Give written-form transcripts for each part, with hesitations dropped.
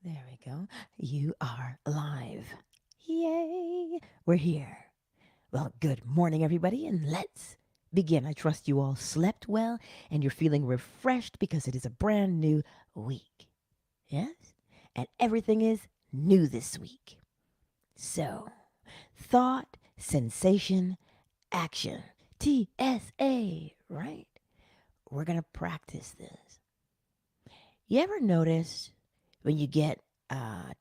There we go. You are live. Yay! We're here. Well, good morning, everybody, and let's begin. I trust you all slept well and you're feeling refreshed because it is a brand new week. Yes? And everything is new this week. So, thought, sensation, action. TSA, right? We're going to practice this. You ever notice when you get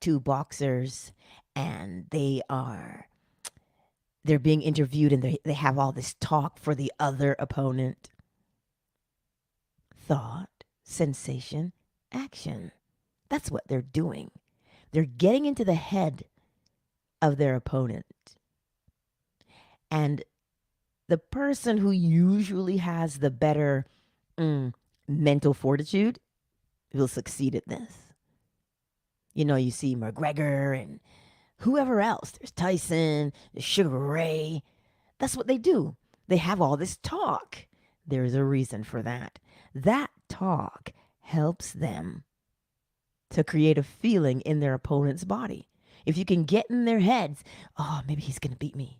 two boxers and they're being interviewed and they have all this talk for the other opponent? Thought, sensation, action. That's what they're doing. They're getting into the head of their opponent. And the person who usually has the better mental fortitude will succeed at this. You know, you see McGregor and whoever else. There's Tyson, there's Sugar Ray. That's what they do. They have all this talk. There's a reason for that. That talk helps them to create a feeling in their opponent's body. If you can get in their heads, oh, maybe he's going to beat me.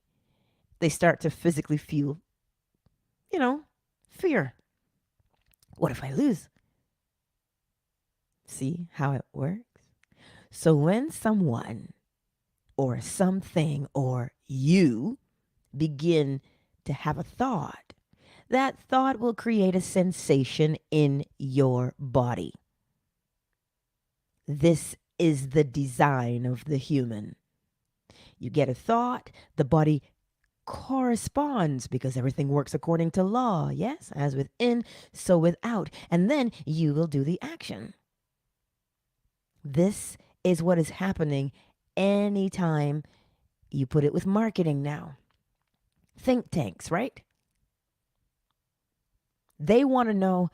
They start to physically feel, fear. What if I lose? See how it works? So when someone or something or you begin to have a thought, that thought will create a sensation in your body. This is the design of the human. You get a thought, the body corresponds because everything works according to law. Yes, as within, so without. And then you will do the action. This is what is happening anytime you put it with marketing now. Think tanks, right? They want to know,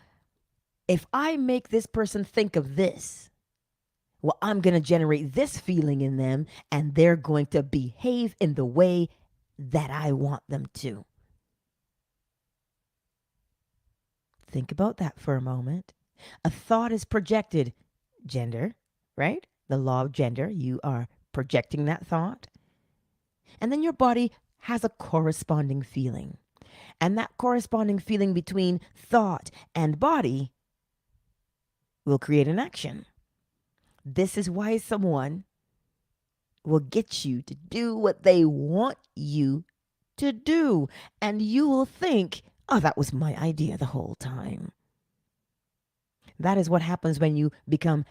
if I make this person think of this, well, I'm going to generate this feeling in them and they're going to behave in the way that I want them to. Think about that for a moment. A thought is projected, gender, right? The law of gender, you are projecting that thought. And then your body has a corresponding feeling. And that corresponding feeling between thought and body will create an action. This is why someone will get you to do what they want you to do. And you will think, oh, that was my idea the whole time. That is what happens when you become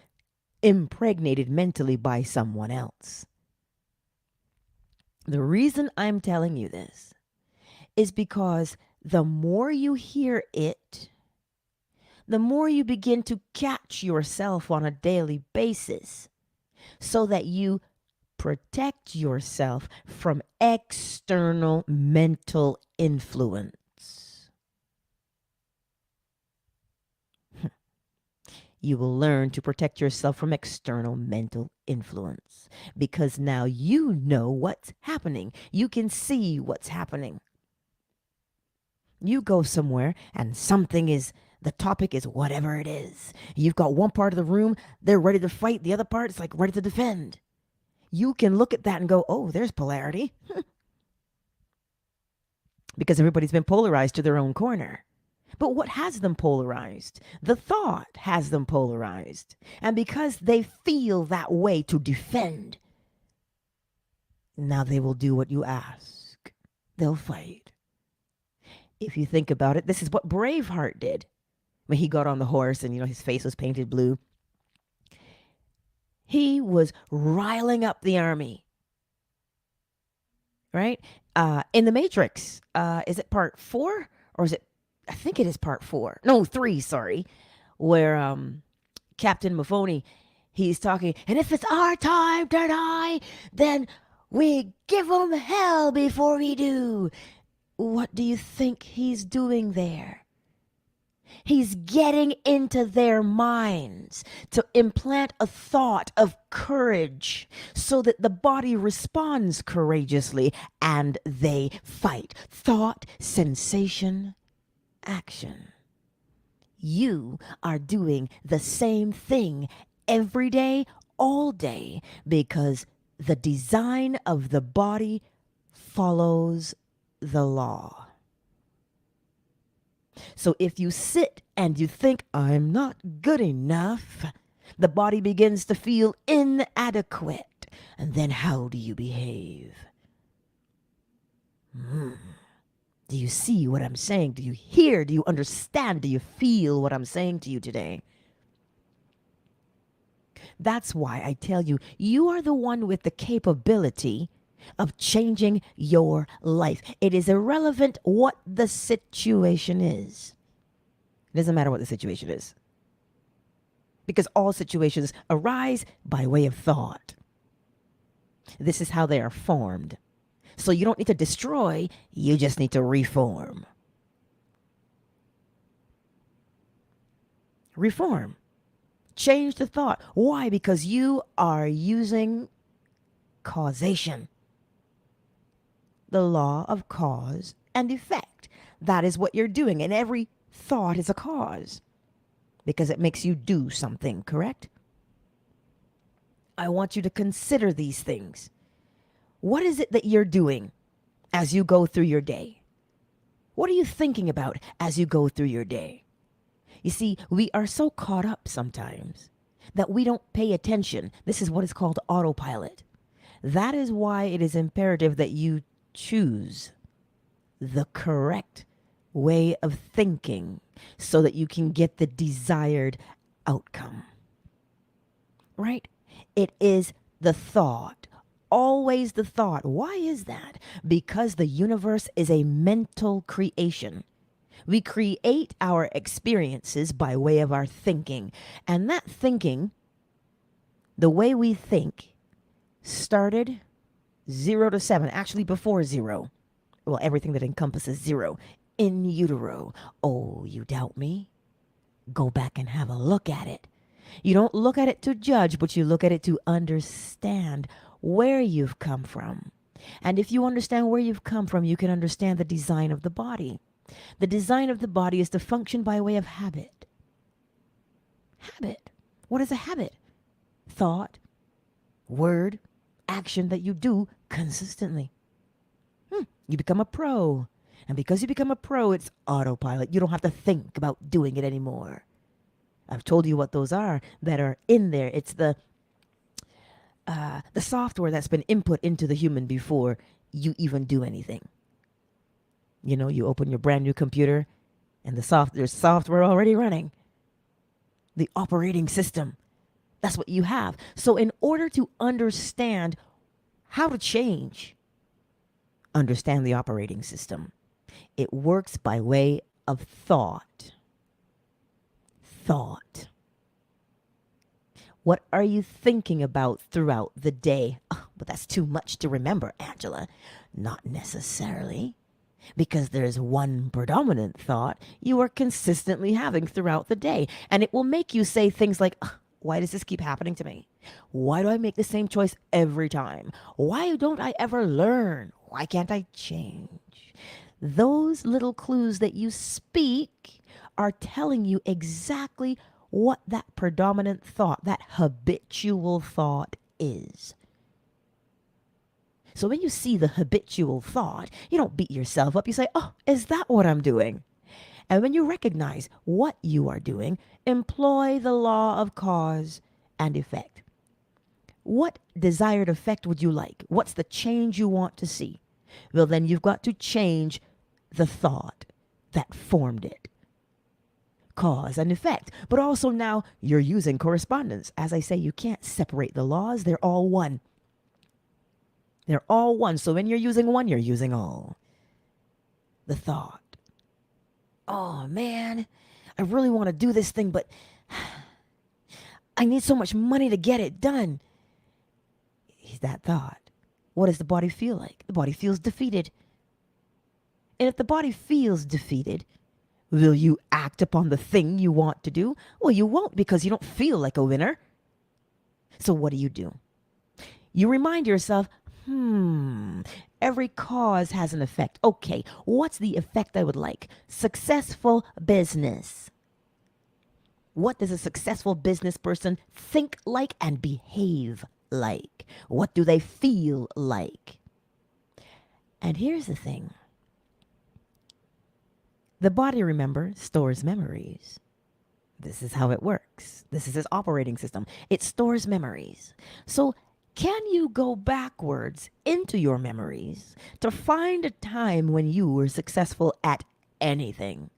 impregnated mentally by someone else. The reason I'm telling you this is because the more you hear it, the more you begin to catch yourself on a daily basis so that you protect yourself from external mental influence. You will learn to protect yourself from external mental influence because now you know what's happening. You can see what's happening. You go somewhere and the topic is whatever it is. You've got one part of the room, they're ready to fight. The other part is like ready to defend. You can look at that and go, oh, there's polarity. Because everybody's been polarized to their own corner. But what has them polarized? The thought has them polarized. And because they feel that way to defend, now they will do what you ask. They'll fight. If you think about it, this is what Braveheart did when he got on the horse and, his face was painted blue. He was riling up the army, right? In The Matrix, is it part 4 or is it, I think it is part 4. No, 3, sorry. Where Captain Mafoni, he's talking, and if it's our time to die, then we give them hell before we do. What do you think he's doing there? He's getting into their minds to implant a thought of courage so that the body responds courageously and they fight. Thought, sensation, action. You are doing the same thing every day, all day because the design of the body follows the law. So if you sit and you think, I'm not good enough, the body begins to feel inadequate. And then how do you behave? Do you see what I'm saying? Do you hear? Do you understand? Do you feel what I'm saying to you today? That's why I tell you, you are the one with the capability of changing your life. It is irrelevant what the situation is. It doesn't matter what the situation is. Because all situations arise by way of thought. This is how they are formed. So you don't need to destroy, you just need to reform. Reform. Change the thought. Why? Because you are using causation. The law of cause and effect. That is what you're doing. And every thought is a cause. Because it makes you do something, correct? I want you to consider these things. What is it that you're doing as you go through your day? What are you thinking about as you go through your day? You see, we are so caught up sometimes that we don't pay attention. This is what is called autopilot. That is why it is imperative that you choose the correct way of thinking so that you can get the desired outcome. Right? It is the thought. Always the thought. Why is that? Because the universe is a mental creation. We create our experiences by way of our thinking. And that thinking, the way we think, started 0 to 7, actually before 0. Well, everything that encompasses 0. In utero. Oh, you doubt me? Go back and have a look at it. You don't look at it to judge, but you look at it to understand where you've come from. And if you understand where you've come from, you can understand the design of the body. The design of the body is to function by way of habit. Habit. What is a habit? Thought, word, action that you do consistently. You become a pro. And because you become a pro, it's autopilot. You don't have to think about doing it anymore. I've told you what those are that are in there. It's the software that's been input into the human before you even do anything. You know, you open your brand new computer and there's software already running. The operating system. That's what you have. So in order to understand how to change, understand the operating system. It works by way of thought. Thought. What are you thinking about throughout the day? Oh, but that's too much to remember, Angela. Not necessarily. Because there's one predominant thought you are consistently having throughout the day. And it will make you say things like, why does this keep happening to me? Why do I make the same choice every time? Why don't I ever learn? Why can't I change? Those little clues that you speak are telling you exactly what that predominant thought, that habitual thought is. So when you see the habitual thought, you don't beat yourself up. You say, oh, is that what I'm doing? And when you recognize what you are doing, employ the law of cause and effect. What desired effect would you like? What's the change you want to see? Well, then you've got to change the thought that formed it. Cause and effect. But also now you're using correspondence. As I say, you can't separate the laws. They're all one. They're all one. So when you're using one, you're using all. The thought. Oh, man, I really want to do this thing, but I need so much money to get it done. Is that thought. What does the body feel like? The body feels defeated. And if the body feels defeated, will you act upon the thing you want to do? Well, you won't because you don't feel like a winner. So what do? You remind yourself, every cause has an effect. Okay, what's the effect I would like? Successful business. What does a successful business person think like and behave like? What do they feel like? And here's the thing. The body, remember, stores memories. This is how it works. This is its operating system. It stores memories. So can you go backwards into your memories to find a time when you were successful at anything?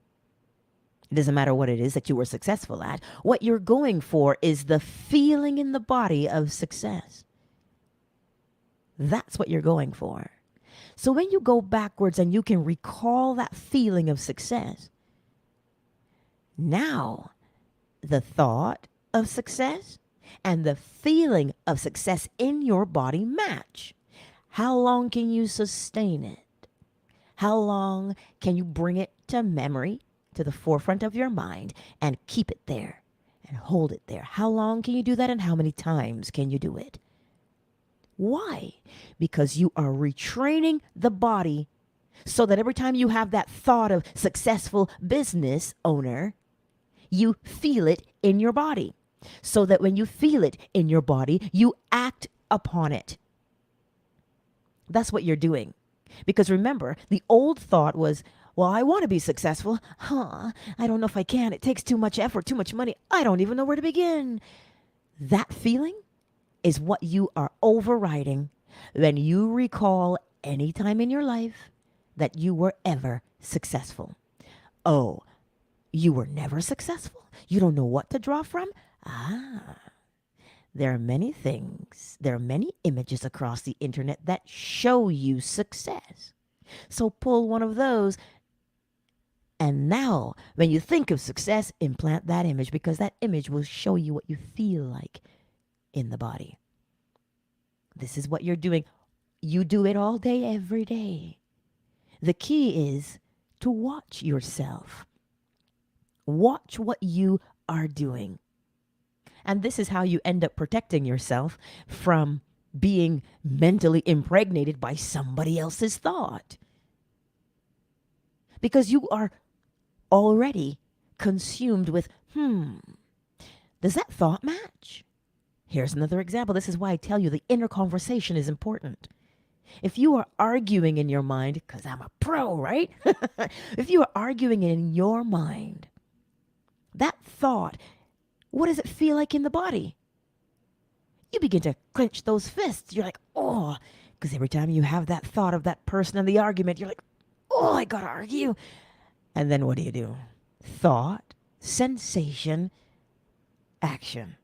It doesn't matter what it is that you were successful at. What you're going for is the feeling in the body of success. That's what you're going for. So when you go backwards and you can recall that feeling of success, now the thought of success and the feeling of success in your body match. How long can you sustain it? How long can you bring it to memory, to the forefront of your mind, and keep it there and hold it there? How long can you do that, and how many times can you do it? Why? Because you are retraining the body so that every time you have that thought of successful business owner, you feel it in your body. So that when you feel it in your body, you act upon it. That's what you're doing. Because remember, the old thought was, well, I want to be successful. I don't know if I can. It takes too much effort, too much money. I don't even know where to begin. That feeling is what you are overriding when you recall any time in your life that you were ever successful. Oh, you were never successful? You don't know what to draw from? There are many things, there are many images across the internet that show you success. So pull one of those, and now when you think of success, implant that image, because that image will show you what you feel like in the body. This is what you're doing. You do it all day, every day. The key is to watch yourself. Watch what you are doing. And this is how you end up protecting yourself from being mentally impregnated by somebody else's thought. Because you are already consumed with, does that thought match? Here's another example. This is why I tell you the inner conversation is important. If you are arguing in your mind, because I'm a pro, right? If you are arguing in your mind, that thought, what does it feel like in the body? You begin to clench those fists. You're like, oh, because every time you have that thought of that person in the argument, you're like, oh, I gotta argue. And then what do? Thought, sensation, action.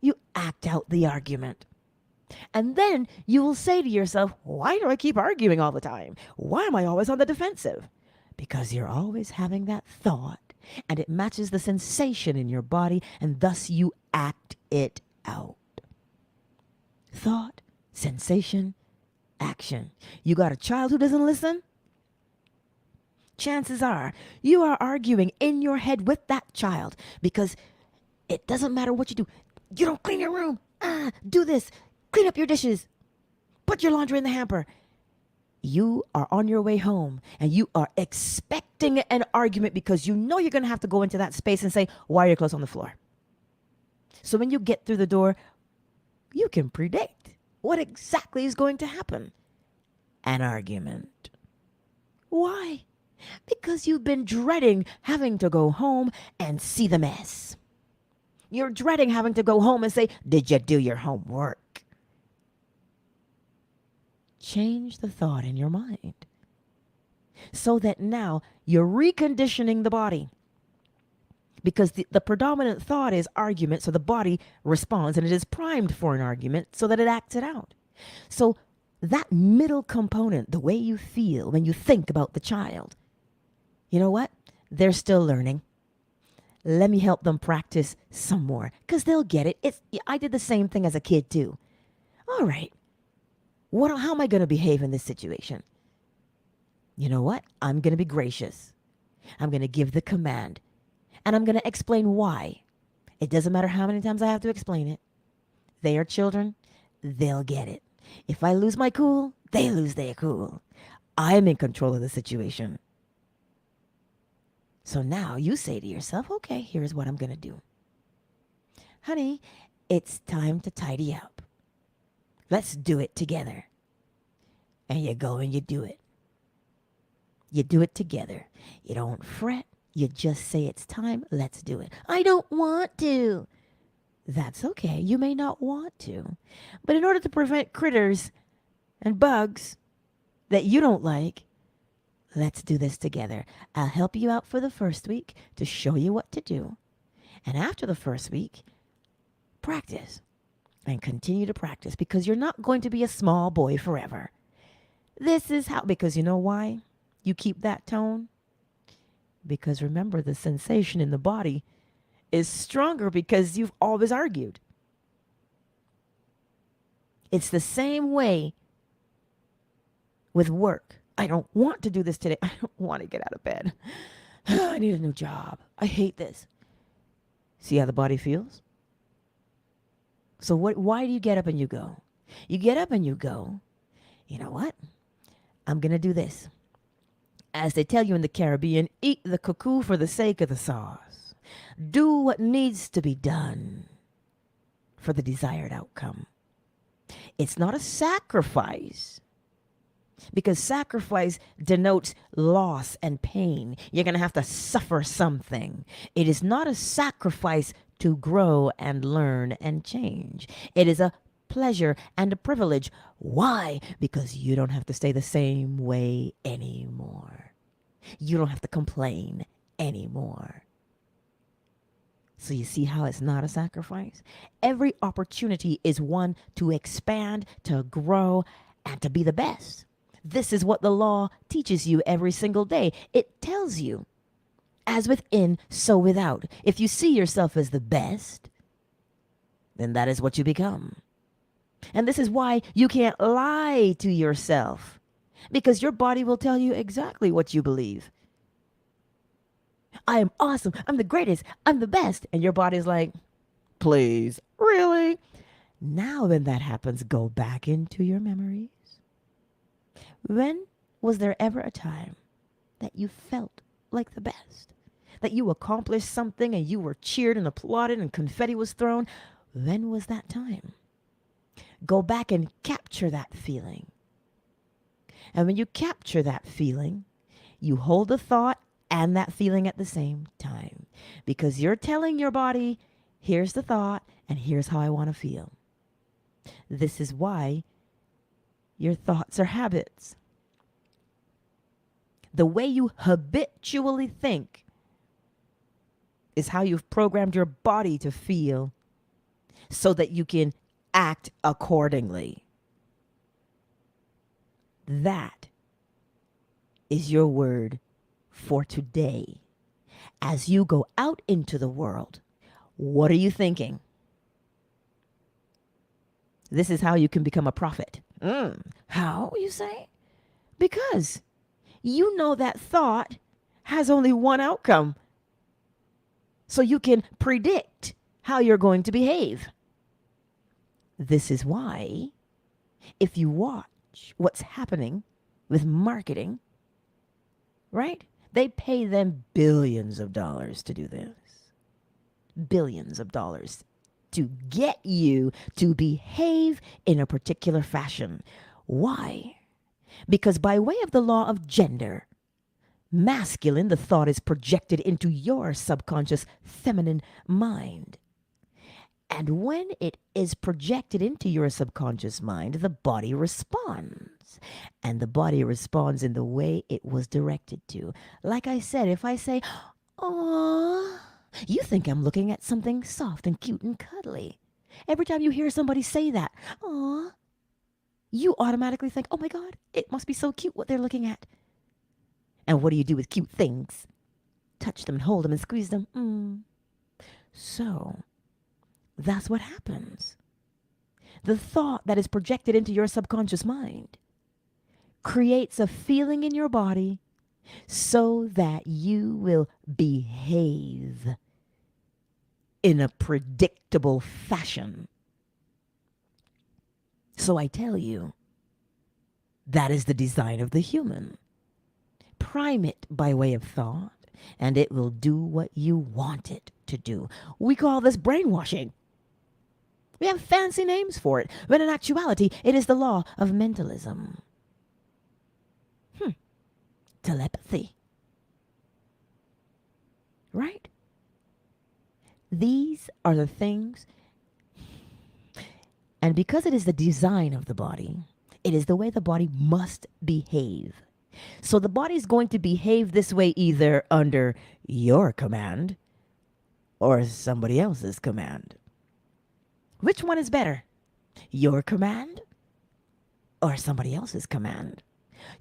You act out the argument. And then you will say to yourself, why do I keep arguing all the time? Why am I always on the defensive? Because you're always having that thought, and it matches the sensation in your body, and thus you act it out. Thought, sensation, action. You got a child who doesn't listen? Chances are you are arguing in your head with that child, because it doesn't matter what you do. You don't clean your room. Do this. Clean up your dishes. Put your laundry in the hamper. You are on your way home and you are expecting an argument because you know you're going to have to go into that space and say, why are your clothes on the floor? So when you get through the door, you can predict what exactly is going to happen. An argument. Why? Because you've been dreading having to go home and see the mess. You're dreading having to go home and say, did you do your homework? Change the thought in your mind so that now you're reconditioning the body. Because the predominant thought is argument, so the body responds and it is primed for an argument so that it acts it out. So that middle component, the way you feel when you think about the child, you know what? They're still learning. Let me help them practice some more because they'll get it. I did the same thing as a kid too. All right. How am I going to behave in this situation? You know what? I'm going to be gracious. I'm going to give the command. And I'm going to explain why. It doesn't matter how many times I have to explain it. They are children. They'll get it. If I lose my cool, they lose their cool. I'm in control of the situation. So now you say to yourself, okay, here's what I'm going to do. honey, it's time to tidy up. Let's do it together. And you go and you do it. You do it together. You don't fret. You just say it's time. Let's do it. I don't want to. That's okay. You may not want to. But in order to prevent critters and bugs that you don't like, let's do this together. I'll help you out for the first week to show you what to do. And after the first week, practice and continue to practice, because you're not going to be a small boy forever. This is how, because you know why you keep that tone? Because remember, the sensation in the body is stronger because you've always argued. It's the same way with work. I don't want to do this today. I don't want to get out of bed. I need a new job. I hate this. See how the body feels? So why do you get up and you go? You get up and you go, you know what? I'm going to do this. As they tell you in the Caribbean, eat the cuckoo for the sake of the sauce. Do what needs to be done for the desired outcome. It's not a sacrifice, because sacrifice denotes loss and pain. You're going to have to suffer something. It is not a sacrifice to grow and learn and change. It is a pleasure and a privilege. Why? Because you don't have to stay the same way anymore. You don't have to complain anymore. So you see how it's not a sacrifice? Every opportunity is one to expand, to grow, and to be the best. This is what the law teaches you every single day. It tells you, as within, so without. If you see yourself as the best, then that is what you become. And this is why you can't lie to yourself, because your body will tell you exactly what you believe. I am awesome. I'm the greatest. I'm the best. And your body's like, please, really? Now when that happens, go back into your memories. When was there ever a time that you felt like the best? That you accomplished something and you were cheered and applauded and confetti was thrown? When was that time? Go back and capture that feeling. And when you capture that feeling, you hold the thought and that feeling at the same time. Because you're telling your body, here's the thought and here's how I want to feel. This is why your thoughts are habits. The way you habitually think is how you've programmed your body to feel so that you can act accordingly. That is your word for today. As you go out into the world, what are you thinking? This is how you can become a prophet. How, you say? Because you know that thought has only one outcome. So you can predict how you're going to behave. This is why, if you watch what's happening with marketing, right? They pay them billions of dollars to do this. Billions of dollars to get you to behave in a particular fashion. Why? Because by way of the law of gender, masculine, the thought is projected into your subconscious feminine mind. And when it is projected into your subconscious mind, the body responds. And the body responds in the way it was directed to. Like I said, if I say, "Aww," you think I'm looking at something soft and cute and cuddly. Every time you hear somebody say that, "Aww," you automatically think, oh my God, it must be so cute what they're looking at. And what do you do with cute things? Touch them and hold them and squeeze them. So that's what happens. The thought that is projected into your subconscious mind creates a feeling in your body so that you will behave in a predictable fashion. So I tell you, that is the design of the human. Prime it by way of thought, and it will do what you want it to do. We call this brainwashing. We have fancy names for it, when in actuality, it is the law of mentalism. Telepathy. Right? These are the things, and because it is the design of the body, it is the way the body must behave. So the body is going to behave this way either under your command or somebody else's command. Which one is better? Your command or somebody else's command?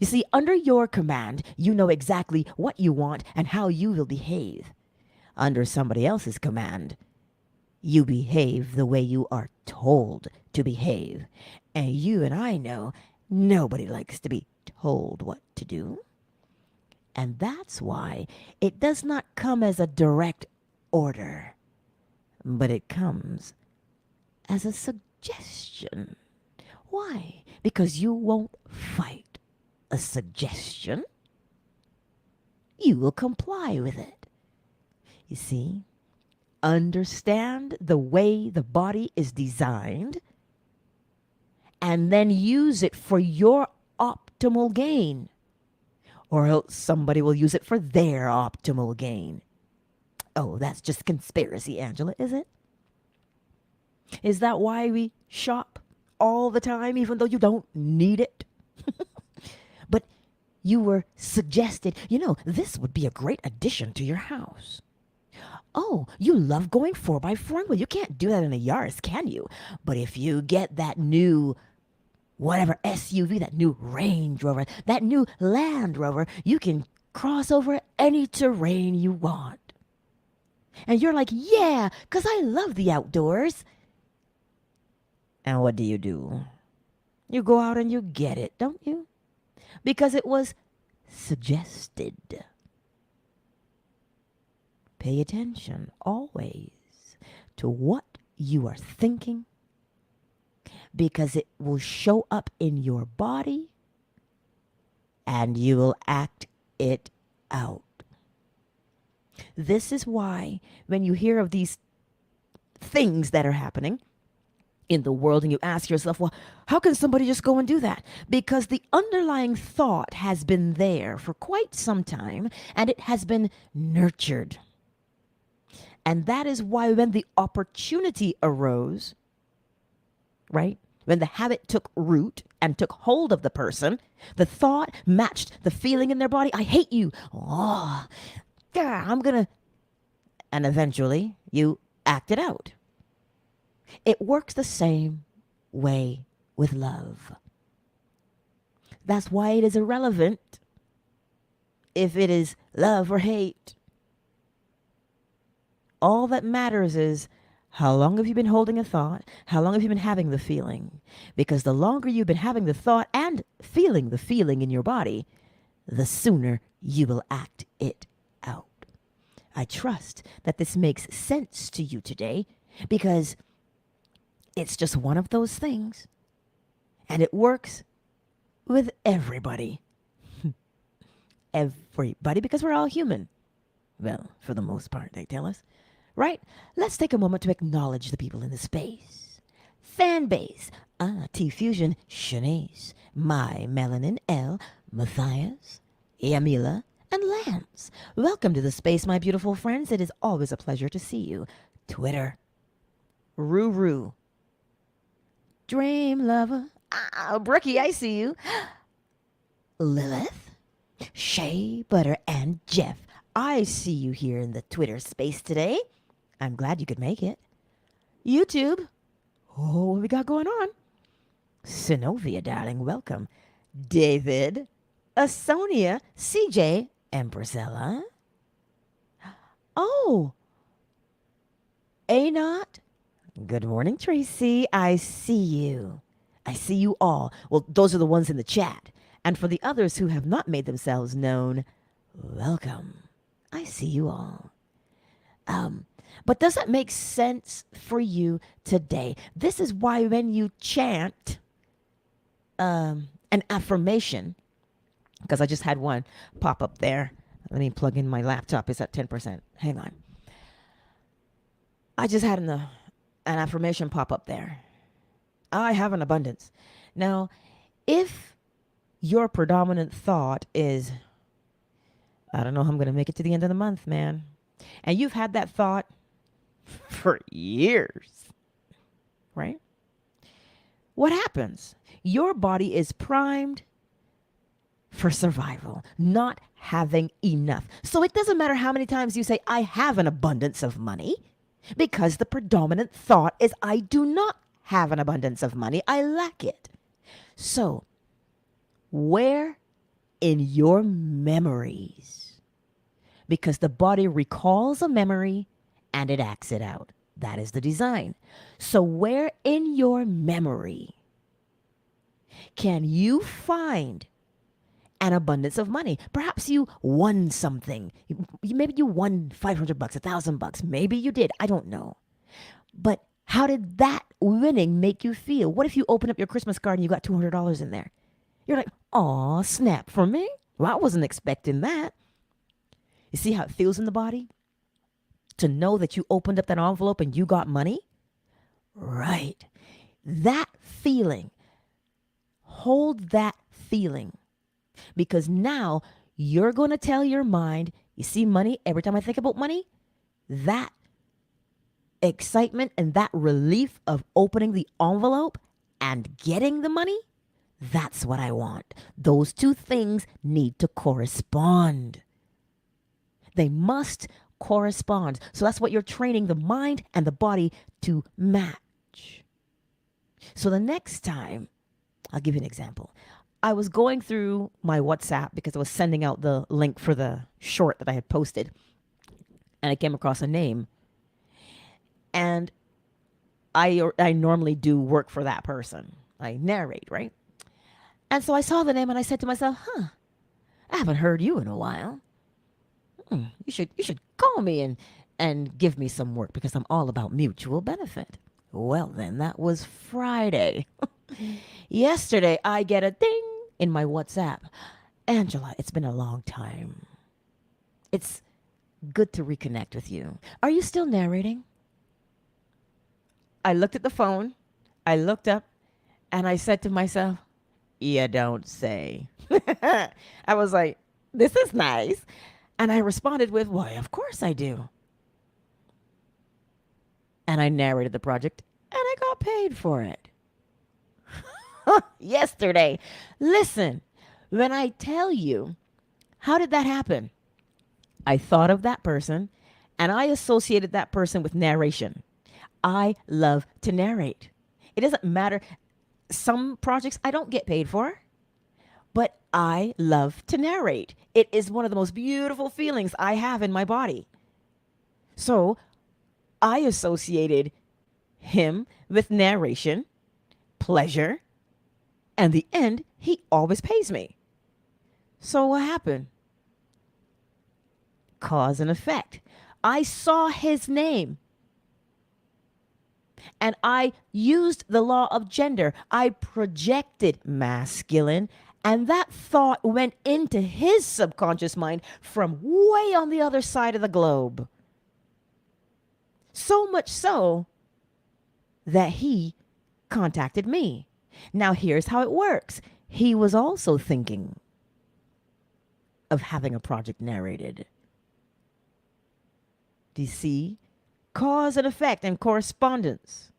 You see, under your command, you know exactly what you want and how you will behave. Under somebody else's command, you behave the way you are told to behave. And you and I know nobody likes to be told what to do. And that's why it does not come as a direct order, but it comes as a suggestion. Why? Because you won't fight a suggestion. You will comply with it. You see, understand the way the body is designed and then use it for your optimal gain. Or else somebody will use it for their optimal gain. Oh, that's just conspiracy, Angela, is it? Is that why we shop all the time, even though you don't need it? But you were suggested, this would be a great addition to your house. Oh, you love going 4x4? Well, you can't do that in a Yaris, can you? But if you get that new whatever SUV, that new Range Rover, that new Land Rover, you can cross over any terrain you want. And you're like, yeah, because I love the outdoors. And what do? You go out and you get it, don't you? Because it was suggested. Pay attention always to what you are thinking, because it will show up in your body and you will act it out. This is why when you hear of these things that are happening in the world and you ask yourself, well, how can somebody just go and do that? Because the underlying thought has been there for quite some time and it has been nurtured. And that is why when the opportunity arose, right? When the habit took root and took hold of the person, the thought matched the feeling in their body. I hate you. Oh, yeah, I'm going to. And eventually you act it out. It works the same way with love. That's why it is irrelevant if it is love or hate. All that matters is, how long have you been holding a thought? How long have you been having the feeling? Because the longer you've been having the thought and feeling the feeling in your body, the sooner you will act it out. I trust that this makes sense to you today, because it's just one of those things. And it works with everybody. Everybody, because we're all human. Well, for the most part, they tell us. Right? Let's take a moment to acknowledge the people in the space. Fan base. T-Fusion, Shanice, My Melanin L, Matthias, Yamila, and Lance. Welcome to the space, my beautiful friends. It is always a pleasure to see you. Twitter. Ruru. Dream Lover. Brookie, I see you. Lilith, Shay, Butter, and Jeff. I see you here in the Twitter space today. I'm glad you could make it. YouTube. Oh, what we got going on? Synovia, darling, welcome. David, Asonia, CJ, and Priscilla. Oh, Anot. Good morning, Tracy. I see you. I see you all. Well, those are the ones in the chat. And for the others who have not made themselves known, welcome. I see you all. But does that make sense for you today? This is why when you chant an affirmation, because I just had one pop up there. Let me plug in my laptop. It's at 10%. Hang on. I just had an an affirmation pop up there. I have an abundance. Now, if your predominant thought is, I don't know how I'm going to make it to the end of the month, man, and you've had that thought for years, right? What happens? Your body is primed for survival, not having enough. So it doesn't matter how many times you say, I have an abundance of money, because the predominant thought is, I do not have an abundance of money. I lack it. So, where in your memories? Because the body recalls a memory and it acts it out. That is the design. So, where in your memory can you find an abundance of money? Perhaps you won something. Maybe you won $500, $1,000. Maybe you did. I don't know. But how did that winning make you feel? What if you open up your Christmas card and you got $200 in there? You're like, aw, snap, for me? Well, I wasn't expecting that. You see how it feels in the body? To know that you opened up that envelope and you got money? Right. That feeling. Hold that feeling. Because now you're going to tell your mind, you see money, every time I think about money, that excitement and that relief of opening the envelope and getting the money, that's what I want. Those two things need to correspond. They must correspond. So that's what you're training the mind and the body to match. So the next time, I'll give you an example. I was going through my WhatsApp because I was sending out the link for the short that I had posted. And I came across a name. And I normally do work for that person. I narrate, right? And so I saw the name and I said to myself, I haven't heard you in a while. You should call me and give me some work because I'm all about mutual benefit. Well, then that was Friday. Yesterday, I get a ding in my WhatsApp. Angela, it's been a long time. It's good to reconnect with you. Are you still narrating? I looked at the phone. I looked up and I said to myself, you don't say. I was like, this is nice. And I responded with, why, of course I do. And I narrated the project and I got paid for it. Yesterday. Listen, when I tell you, how did that happen? I thought of that person and I associated that person with narration. I love to narrate. It doesn't matter. Some projects I don't get paid for, but I love to narrate. It is one of the most beautiful feelings I have in my body. So I associated him with narration, pleasure, and the end, he always pays me. So what happened? Cause and effect. I saw his name. And I used the law of gender. I projected masculine. And that thought went into his subconscious mind from way on the other side of the globe. So much so that he contacted me. Now here's how it works. He was also thinking of having a project narrated. Do you see? Cause and effect and correspondence.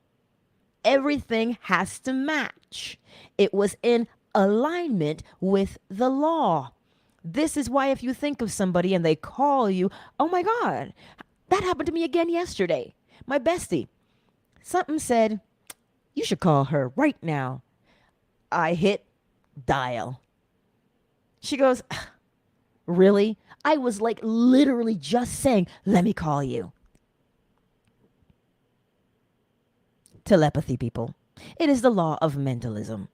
Everything has to match. It was in alignment with the law. This is why if you think of somebody and they call you, oh my God, that happened to me again yesterday. My bestie, something said, you should call her right now. I hit dial. She goes, really? I was like literally just saying, let me call you. Telepathy, people. It is the law of mentalism.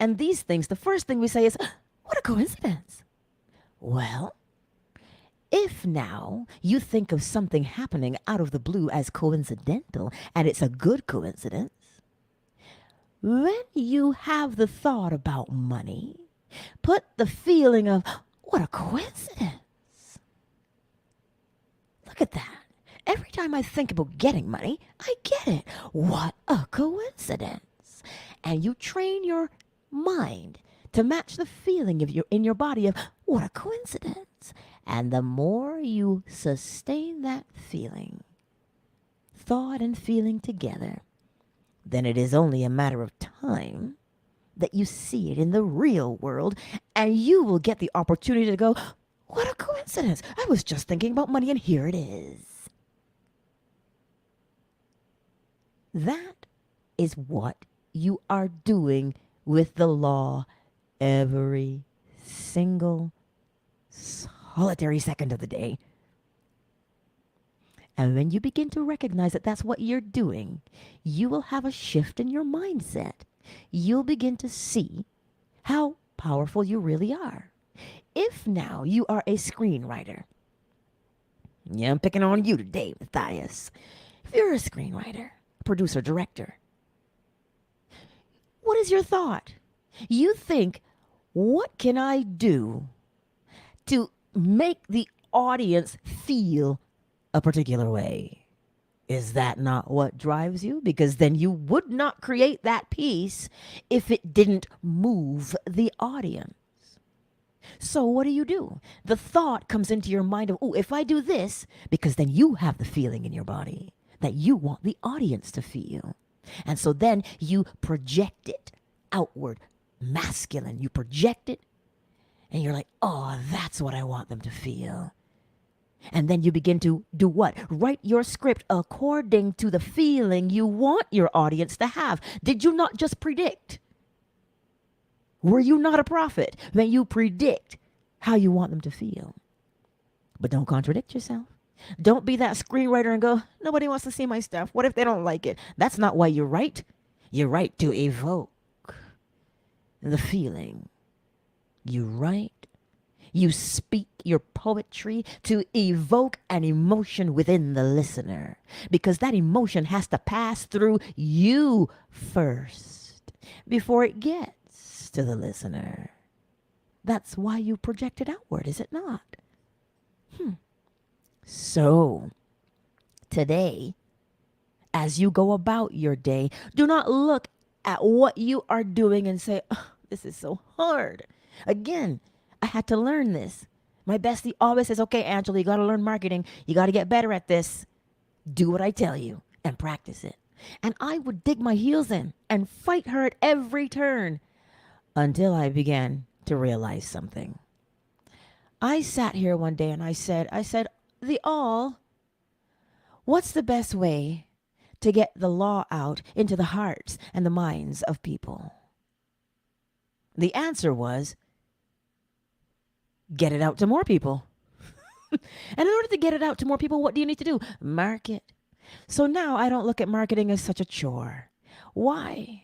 And these things, the first thing we say is, what a coincidence. Well, if now you think of something happening out of the blue as coincidental, and it's a good coincidence, when you have the thought about money, put the feeling of, what a coincidence. Look at that. Every time I think about getting money, I get it. What a coincidence. And you train your mind to match the feeling in your body of what a coincidence. And the more you sustain that feeling, thought and feeling together, then it is only a matter of time that you see it in the real world, and you will get the opportunity to go, what a coincidence. I was just thinking about money, and here it is. That is what you are doing with the law every single solitary second of the day. And when you begin to recognize that that's what you're doing, you will have a shift in your mindset. You'll begin to see how powerful you really are. If now you are a screenwriter, yeah, I'm picking on you today, Matthias. If you're a screenwriter, producer, director, what is your thought? You think, what can I do to make the audience feel a particular way? Is that not what drives you? Because then you would not create that piece if it didn't move the audience. So what do? The thought comes into your mind of, oh, if I do this, because then you have the feeling in your body that you want the audience to feel. And so then you project it outward, masculine. You project it, and you're like, oh, that's what I want them to feel. And then you begin to do what? Write your script according to the feeling you want your audience to have. Did you not just predict? Were you not a prophet when you predict how you want them to feel? But don't contradict yourself. Don't be that screenwriter and go, nobody wants to see my stuff. What if they don't like it? That's not why you write. You write to evoke the feeling. You write. You speak your poetry to evoke an emotion within the listener, because that emotion has to pass through you first before it gets to the listener. That's why you project it outward, is it not? So, today, as you go about your day, do not look at what you are doing and say, oh, this is so hard. Again, I had to learn this. My bestie always says, okay, Angela, you got to learn marketing. You got to get better at this. Do what I tell you and practice it. And I would dig my heels in and fight her at every turn until I began to realize something. I sat here one day and I said, what's the best way to get the law out into the hearts and the minds of people? The answer was, get it out to more people. And in order to get it out to more people, what do you need to do? Market. So now I don't look at marketing as such a chore. Why?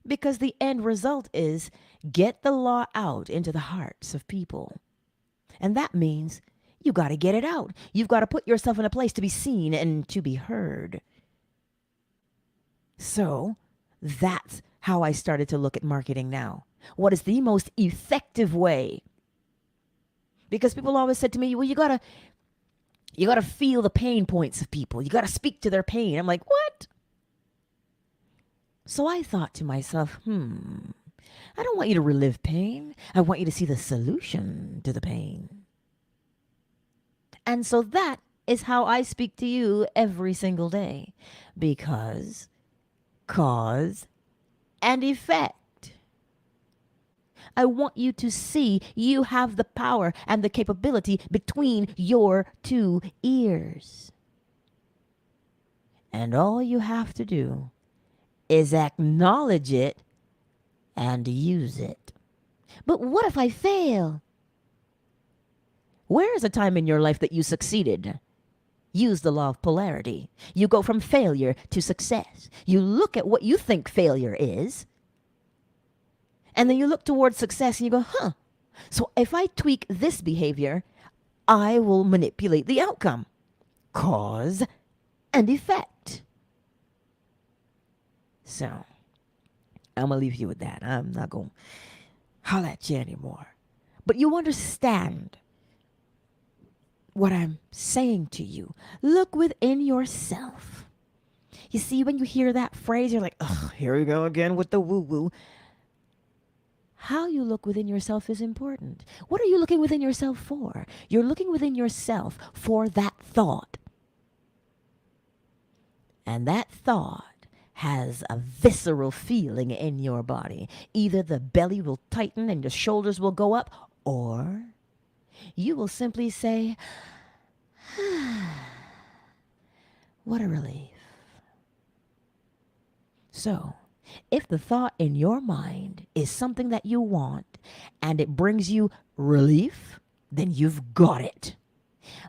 Because the end result is get the law out into the hearts of people. And that means you got to get it out. You've got to put yourself in a place to be seen and to be heard. So that's how I started to look at marketing now. What is the most effective way? Because people always said to me, well, you gotta feel the pain points of people. You gotta speak to their pain. I'm like, what? So I thought to myself, I don't want you to relive pain. I want you to see the solution to the pain. And so that is how I speak to you every single day. Because cause and effect. I want you to see you have the power and the capability between your two ears. And all you have to do is acknowledge it and use it. But what if I fail? Where is a time in your life that you succeeded? Use the law of polarity. You go from failure to success. You look at what you think failure is, and then you look towards success and you go, so if I tweak this behavior, I will manipulate the outcome. Cause and effect. So, I'm going to leave you with that. I'm not going to holler at you anymore. But you understand what I'm saying to you. Look within yourself. You see, when you hear that phrase, you're like, oh, here we go again with the woo-woo. How you look within yourself is important. What are you looking within yourself for? You're looking within yourself for that thought. And that thought has a visceral feeling in your body. Either the belly will tighten and the shoulders will go up, or you will simply say, what a relief. So, if the thought in your mind is something that you want and it brings you relief, then you've got it.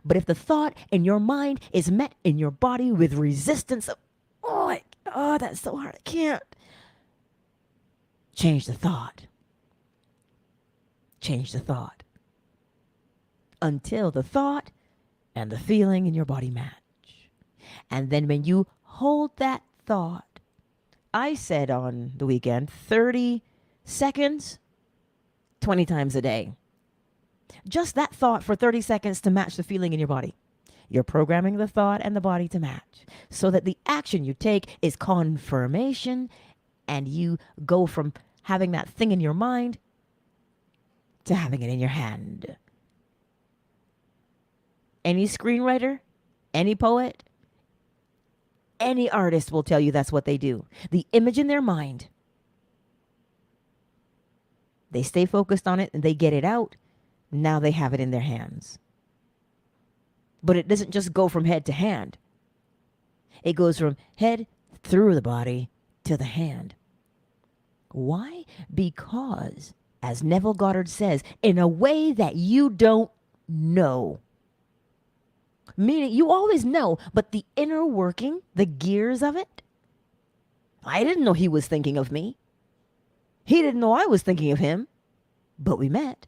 But if the thought in your mind is met in your body with resistance of, oh, that's so hard, I can't. Change the thought. Change the thought. Until the thought and the feeling in your body match. And then when you hold that thought, I said on the weekend, 30 seconds, 20 times a day. Just that thought for 30 seconds to match the feeling in your body. You're programming the thought and the body to match so that the action you take is confirmation, and you go from having that thing in your mind to having it in your hand. Any screenwriter, any poet, any artist will tell you that's what they do. The image in their mind, they stay focused on it and they get it out. Now they have it in their hands. But it doesn't just go from head to hand. It goes from head through the body to the hand. Why? Because, as Neville Goddard says, in a way that you don't know. Meaning, you always know, but the inner working, the gears of it, I didn't know he was thinking of me. He didn't know I was thinking of him, but we met.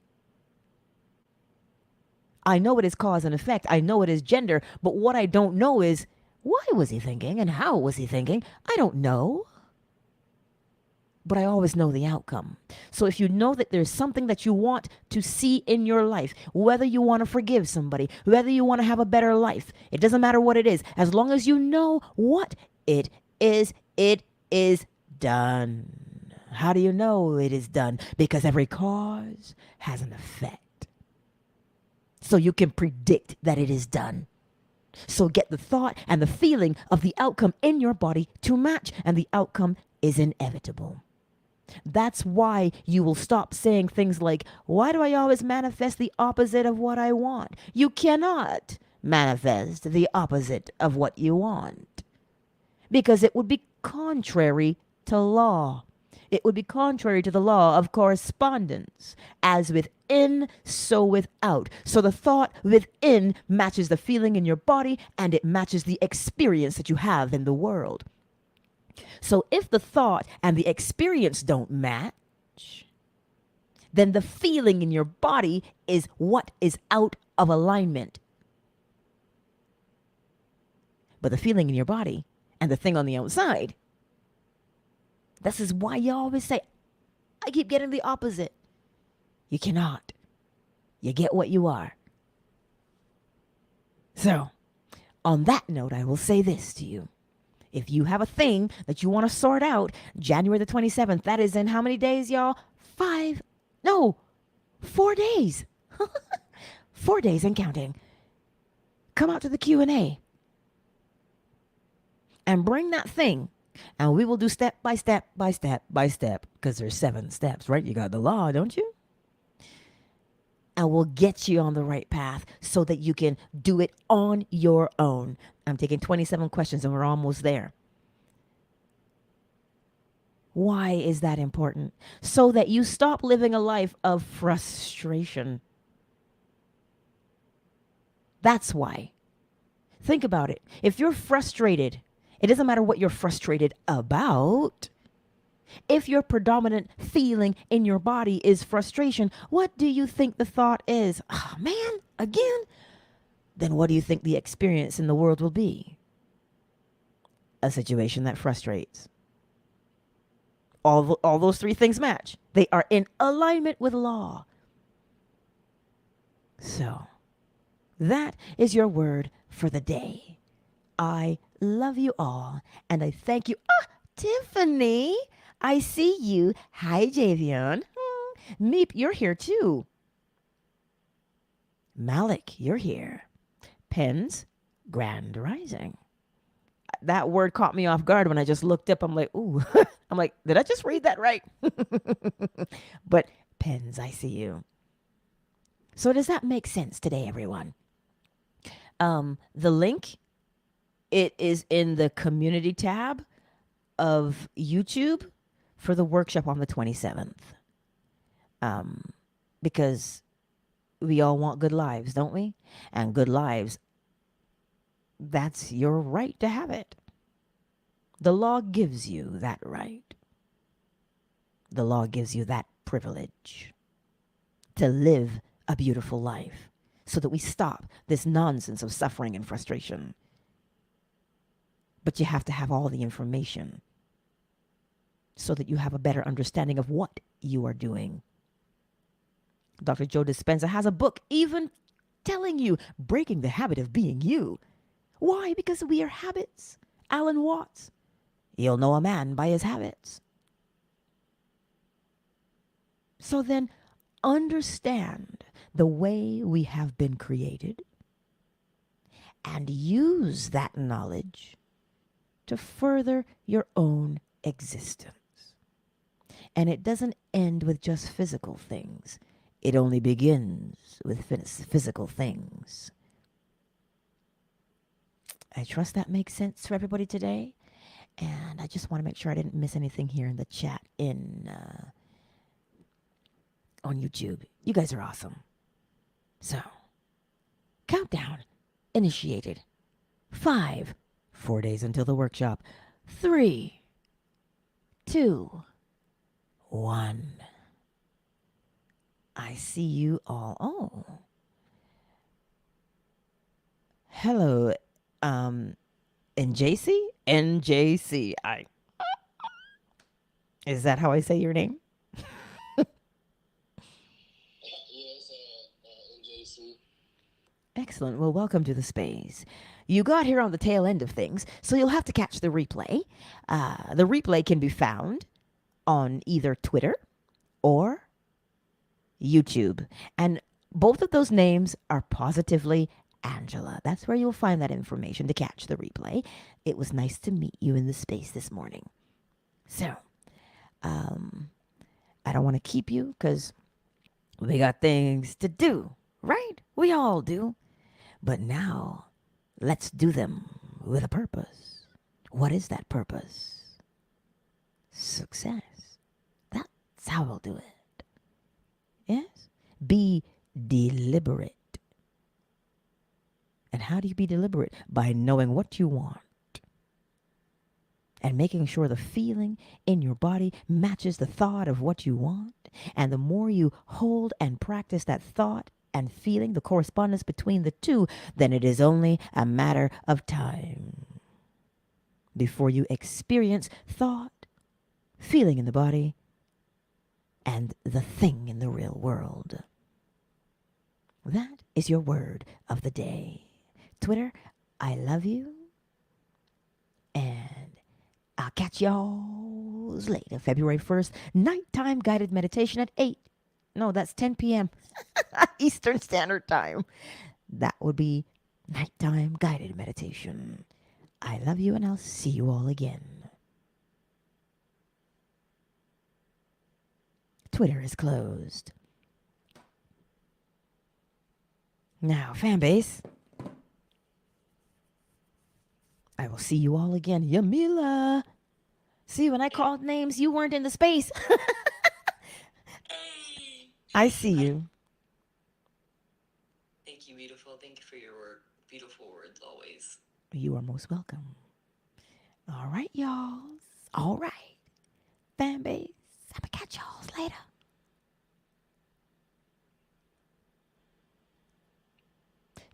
I know it is cause and effect. I know it is gender, but what I don't know is, why was he thinking and how was he thinking? I don't know. But I always know the outcome. So if you know that there's something that you want to see in your life, whether you want to forgive somebody, whether you want to have a better life, it doesn't matter what it is. As long as you know what it is done. How do you know it is done? Because every cause has an effect. So you can predict that it is done. So get the thought and the feeling of the outcome in your body to match, and the outcome is inevitable. That's why you will stop saying things like, why do I always manifest the opposite of what I want? You cannot manifest the opposite of what you want, because it would be contrary to law. It would be contrary to the law of correspondence. As within, so without. So the thought within matches the feeling in your body, and it matches the experience that you have in the world. So if the thought and the experience don't match, then the feeling in your body is what is out of alignment. But the feeling in your body and the thing on the outside, this is why you always say, I keep getting the opposite. You cannot. You get what you are. So, on that note, I will say this to you. If you have a thing that you want to sort out, January the 27th, that is in how many days, y'all? 4 days. 4 days and counting. Come out to the Q&A and bring that thing. And we will do step by step by step by step, because there's 7 steps, right? You got the law, don't you? And we'll get you on the right path so that you can do it on your own. I'm taking 27 questions and we're almost there. Why is that important? So that you stop living a life of frustration. That's why. Think about it. If you're frustrated, it doesn't matter what you're frustrated about. If your predominant feeling in your body is frustration, what do you think the thought is? Oh, man, again? Then what do you think the experience in the world will be? A situation that frustrates. All those 3 things match. They are in alignment with law. So, That is your word for the day. I love you all, and I thank you. Ah, Tiffany, I see you. Hi, Javion. Meep, you're here too. Malik, you're here. Pens, Grand Rising. That word caught me off guard when I just looked up. I'm like, ooh. I'm like, did I just read that right? But Pens, I see you. So does that make sense today, everyone? The link, it is in the community tab of YouTube for the workshop on the 27th. Because we all want good lives, don't we? And good lives, that's your right to have it. The law gives you that right. The law gives you that privilege to live a beautiful life so that we stop this nonsense of suffering and frustration. But you have to have all the information so that you have a better understanding of what you are doing. Dr. Joe Dispenza has a book even telling you breaking the habit of being you. Why? Because we are habits. Alan Watts. You'll know a man by his habits. So then understand the way we have been created and use that knowledge to further your own existence. And it doesn't end with just physical things. It only begins with physical things. I trust that makes sense for everybody today. And I just want to make sure I didn't miss anything here in the chat on YouTube. You guys are awesome. So, countdown initiated. 5, 4 days until the workshop. 3, 2, 1. I see you all. Oh. Hello, NJC? NJC. Is that how I say your name? Yes, NJC. Excellent. Well, welcome to the space. You got here on the tail end of things, so you'll have to catch the replay. The replay can be found on either Twitter or YouTube. And both of those names are positively Angela. That's where you'll find that information to catch the replay. It was nice to meet you in the space this morning. So, I don't want to keep you because we got things to do, right? We all do. But now, let's do them with a purpose. What is that purpose? Success. That's how we'll do it. Yes? Be deliberate. And how do you be deliberate? By knowing what you want and making sure the feeling in your body matches the thought of what you want. And the more you hold and practice that thought and feeling, the correspondence between the two, then it is only a matter of time before you experience thought, feeling in the body, and the thing in the real world. That is your word of the day. Twitter, I love you. And I'll catch y'all later. February 1st, nighttime guided meditation at 8. No, that's 10 p.m. Eastern Standard Time. That would be nighttime guided meditation. I love you, and I'll see you all again. Twitter is closed. Now, fan base, I will see you all again. Yamila. See, when I called names, you weren't in the space. I see you. Thank you, beautiful. Thank you for your work. Beautiful words always. You are most welcome. All right, y'all. All right. Fan base. I'm going to catch y'all later.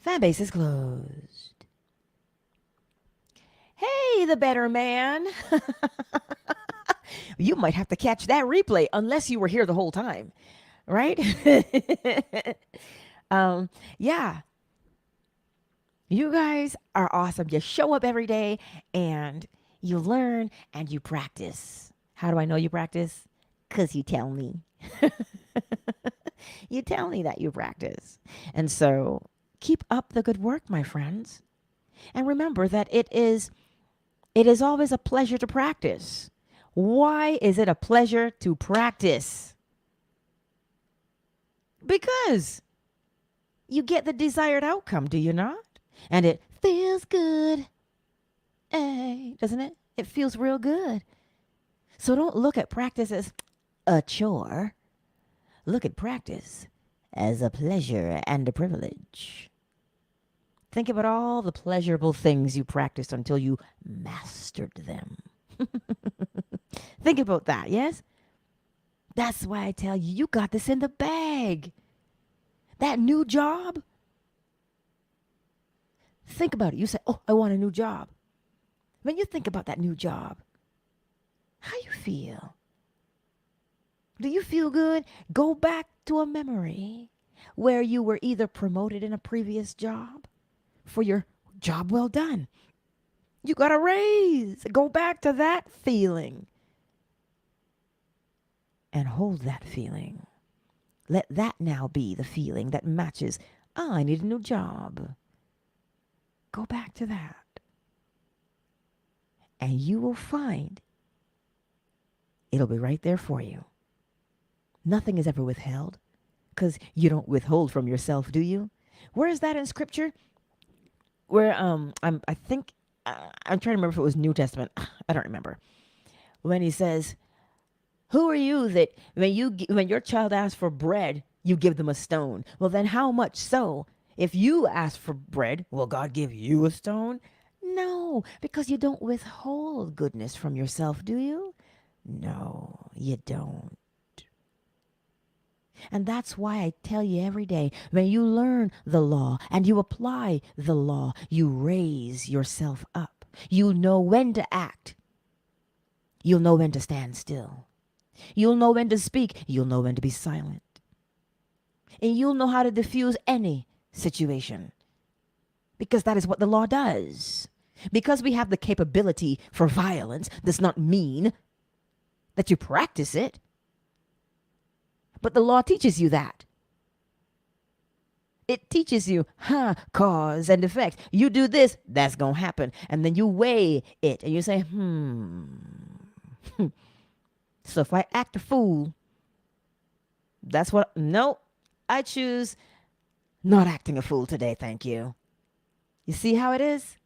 Fan base is closed. Hey, the better man. You might have to catch that replay unless you were here the whole time, right? Yeah. You guys are awesome. You show up every day and you learn and you practice. How do I know you practice? Because you tell me. You tell me that you practice. And so keep up the good work, my friends. And remember that it is always a pleasure to practice. Why is it a pleasure to practice? Because you get the desired outcome, do you not? And it feels good. Hey, doesn't it? It feels real good. So don't look at practice as a chore. Look at practice as a pleasure and a privilege. Think about all the pleasurable things you practiced until you mastered them. Think about that, yes? That's why I tell you, you got this in the bag. That new job. Think about it. You say, oh, I want a new job. When you think about that new job, how you feel? Do you feel good? Go back to a memory where you were either promoted in a previous job for your job well done. You got a raise. Go back to that feeling and hold that feeling. Let that now be the feeling that matches, oh, I need a new job. Go back to that. And you will find it'll be right there for you. Nothing is ever withheld because you don't withhold from yourself, do you? Where is that in scripture? Where I think I'm trying to remember if it was New Testament. I don't remember. When he says, "Who are you that when your child asks for bread, you give them a stone? Well, then how much so? If you ask for bread, will God give you a stone? No, because you don't withhold goodness from yourself, do you? No, you don't. And that's why I tell you every day, when you learn the law and you apply the law, you raise yourself up. You know when to act. You'll know when to stand still. You'll know when to speak. You'll know when to be silent. And you'll know how to diffuse any situation. Because that is what the law does. Because we have the capability for violence does not mean that you practice it. But the law teaches you that. It teaches you, cause and effect. You do this, that's going to happen. And then you weigh it and you say, So if I act a fool, no, I choose not acting a fool today, thank you. You see how it is?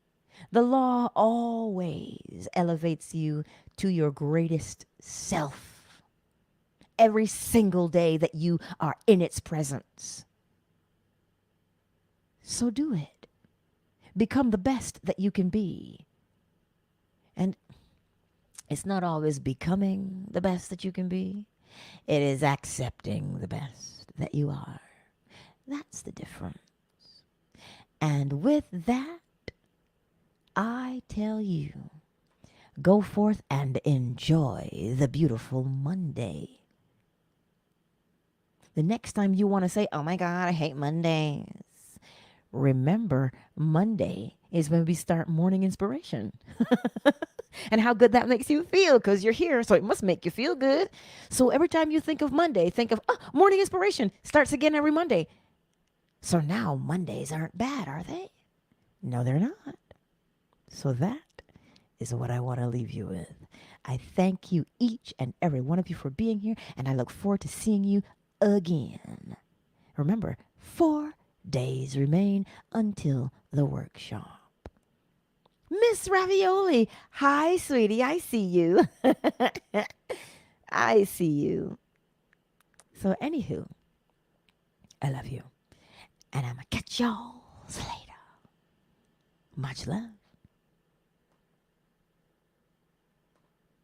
The law always elevates you to your greatest self. Every single day that you are in its presence. So do it. Become the best that you can be. And it's not always becoming the best that you can be. It is accepting the best that you are. That's the difference. And with that, I tell you, go forth and enjoy the beautiful Monday. The next time you want to say, oh my God, I hate Mondays. Remember, Monday is when we start morning inspiration. And how good that makes you feel because you're here, so it must make you feel good. So every time you think of Monday, think of, morning inspiration starts again every Monday. So now Mondays aren't bad, are they? No, they're not. So that is what I want to leave you with. I thank you, each and every one of you, for being here, and I look forward to seeing you again. Remember, 4 days remain until the workshop. Miss Ravioli, hi, sweetie, I see you. I see you. So, anywho, I love you, and I'm gonna catch y'all later. Much love.